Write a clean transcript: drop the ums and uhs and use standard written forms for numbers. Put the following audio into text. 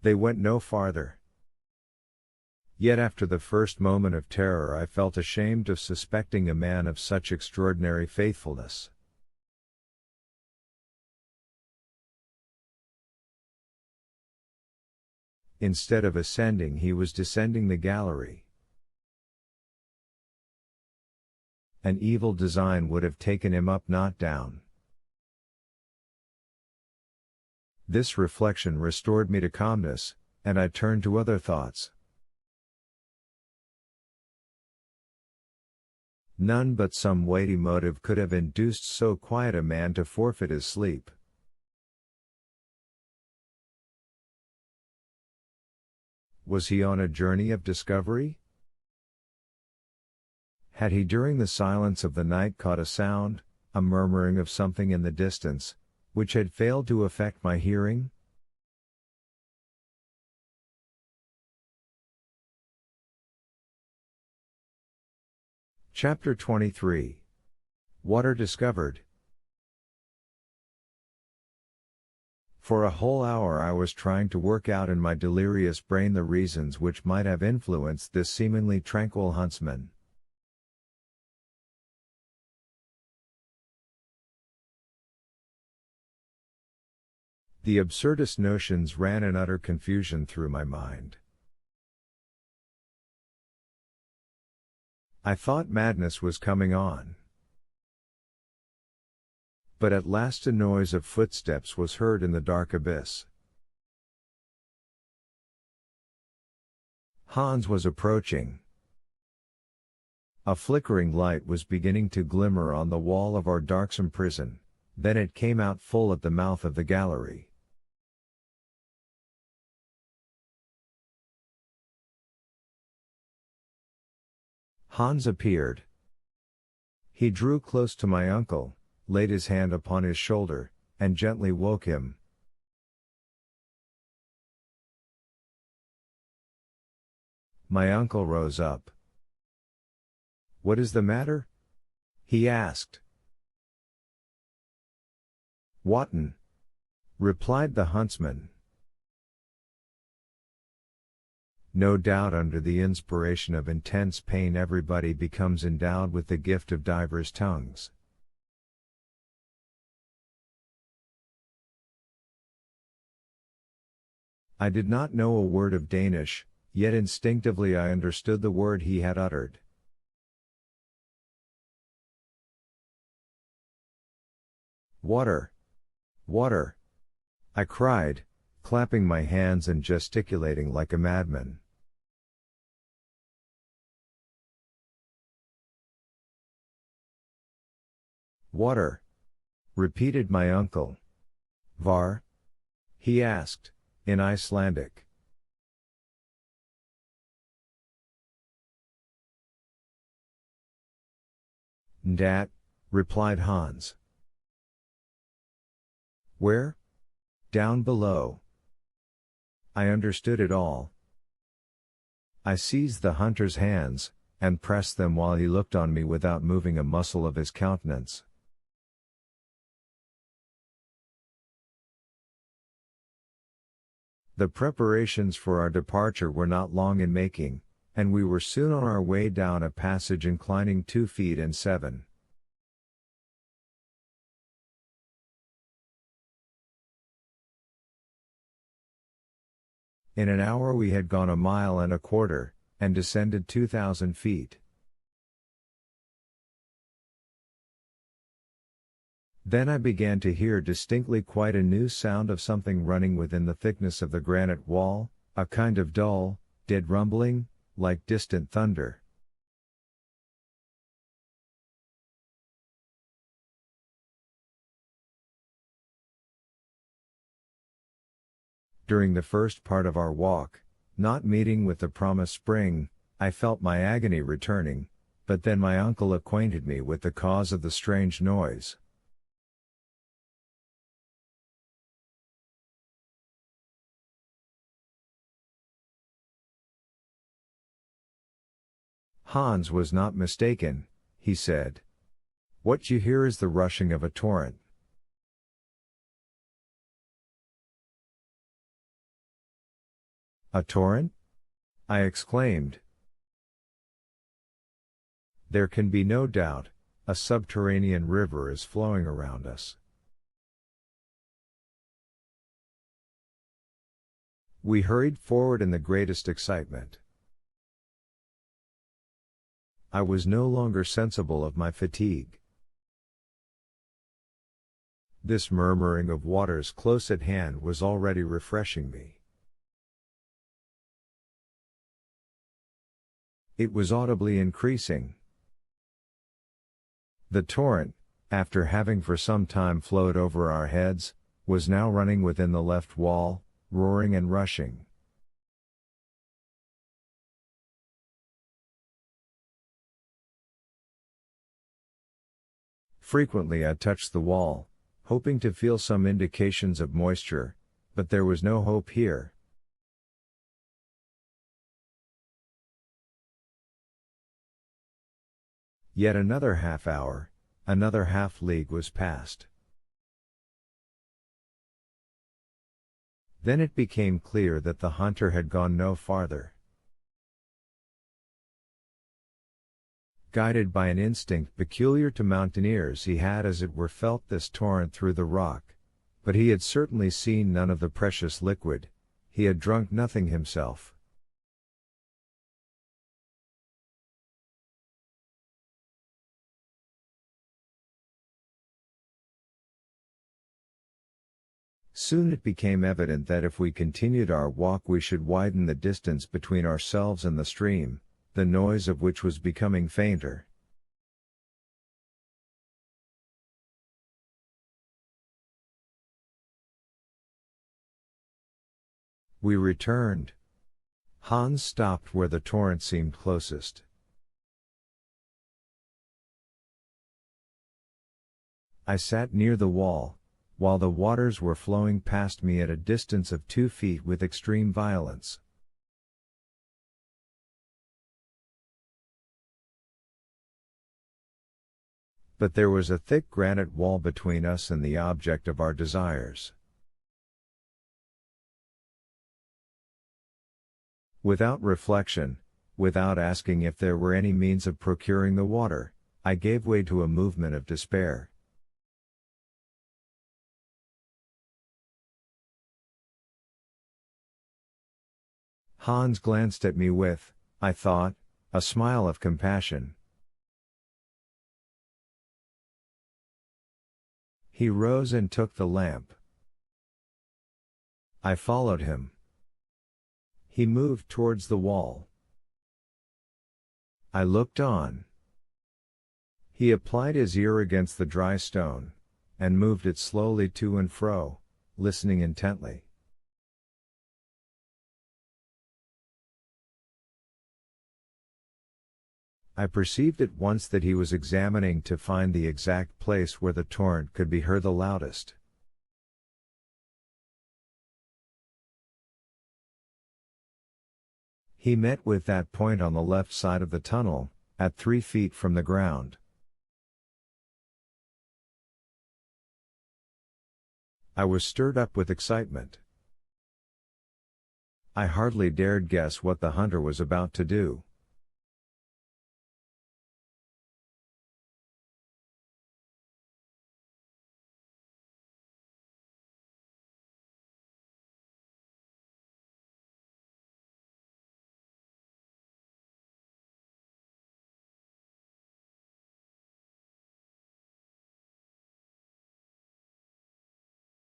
They went no farther. Yet after the first moment of terror I felt ashamed of suspecting a man of such extraordinary faithfulness. Instead of ascending, he was descending the gallery. An evil design would have taken him up, not down. This reflection restored me to calmness, and I turned to other thoughts. None but some weighty motive could have induced so quiet a man to forfeit his sleep. Was he on a journey of discovery? Had he during the silence of the night caught a sound, a murmuring of something in the distance, which had failed to affect my hearing? Chapter 23. Water discovered. For a whole hour I was trying to work out in my delirious brain the reasons which might have influenced this seemingly tranquil huntsman. The absurdest notions ran in utter confusion through my mind. I thought madness was coming on. But at last a noise of footsteps was heard in the dark abyss. Hans was approaching. A flickering light was beginning to glimmer on the wall of our darksome prison, then it came out full at the mouth of the gallery. Hans appeared. He drew close to my uncle, laid his hand upon his shoulder, and gently woke him. My uncle rose up. "What is the matter?" he asked. "Wotten," replied the huntsman. No doubt under the inspiration of intense pain everybody becomes endowed with the gift of divers tongues. I did not know a word of Danish, yet instinctively I understood the word he had uttered. "Water! Water!" I cried, clapping my hands and gesticulating like a madman. "Water!" repeated my uncle. "Var?" he asked, in Icelandic. "Ndat," replied Hans. "Where?" "Down below." I understood it all. I seized the hunter's hands, and pressed them while he looked on me without moving a muscle of his countenance. The preparations for our departure were not long in making, and we were soon on our way down a passage inclining 2 feet and 7. In an hour we had gone 1.25 miles, and descended 2,000 feet. Then I began to hear distinctly quite a new sound of something running within the thickness of the granite wall, a kind of dull, dead rumbling, like distant thunder. During the first part of our walk, not meeting with the promised spring, I felt my agony returning, but then my uncle acquainted me with the cause of the strange noise. Hans was not mistaken, he said. "What you hear is the rushing of a torrent." A torrent? I exclaimed. There can be no doubt, a subterranean river is flowing around us. We hurried forward in the greatest excitement. I was no longer sensible of my fatigue. This murmuring of waters close at hand was already refreshing me. It was audibly increasing. The torrent, after having for some time flowed over our heads, was now running within the left wall, roaring and rushing. Frequently I touched the wall, hoping to feel some indications of moisture, but there was no hope here. Yet another half hour, another half league was passed. Then it became clear that the hunter had gone no farther. Guided by an instinct peculiar to mountaineers, he had as it were felt this torrent through the rock, but he had certainly seen none of the precious liquid, he had drunk nothing himself. Soon it became evident that if we continued our walk we should widen the distance between ourselves and the stream, the noise of which was becoming fainter. We returned. Hans stopped where the torrent seemed closest. I sat near the wall, while the waters were flowing past me at a distance of 2 feet with extreme violence. But there was a thick granite wall between us and the object of our desires. Without reflection, without asking if there were any means of procuring the water, I gave way to a movement of despair. Hans glanced at me with, I thought, a smile of compassion. He rose and took the lamp. I followed him. He moved towards the wall. I looked on. He applied his ear against the dry stone, and moved it slowly to and fro, listening intently. I perceived at once that he was examining to find the exact place where the torrent could be heard the loudest. He met with that point on the left side of the tunnel, at 3 feet from the ground. I was stirred up with excitement. I hardly dared guess what the hunter was about to do.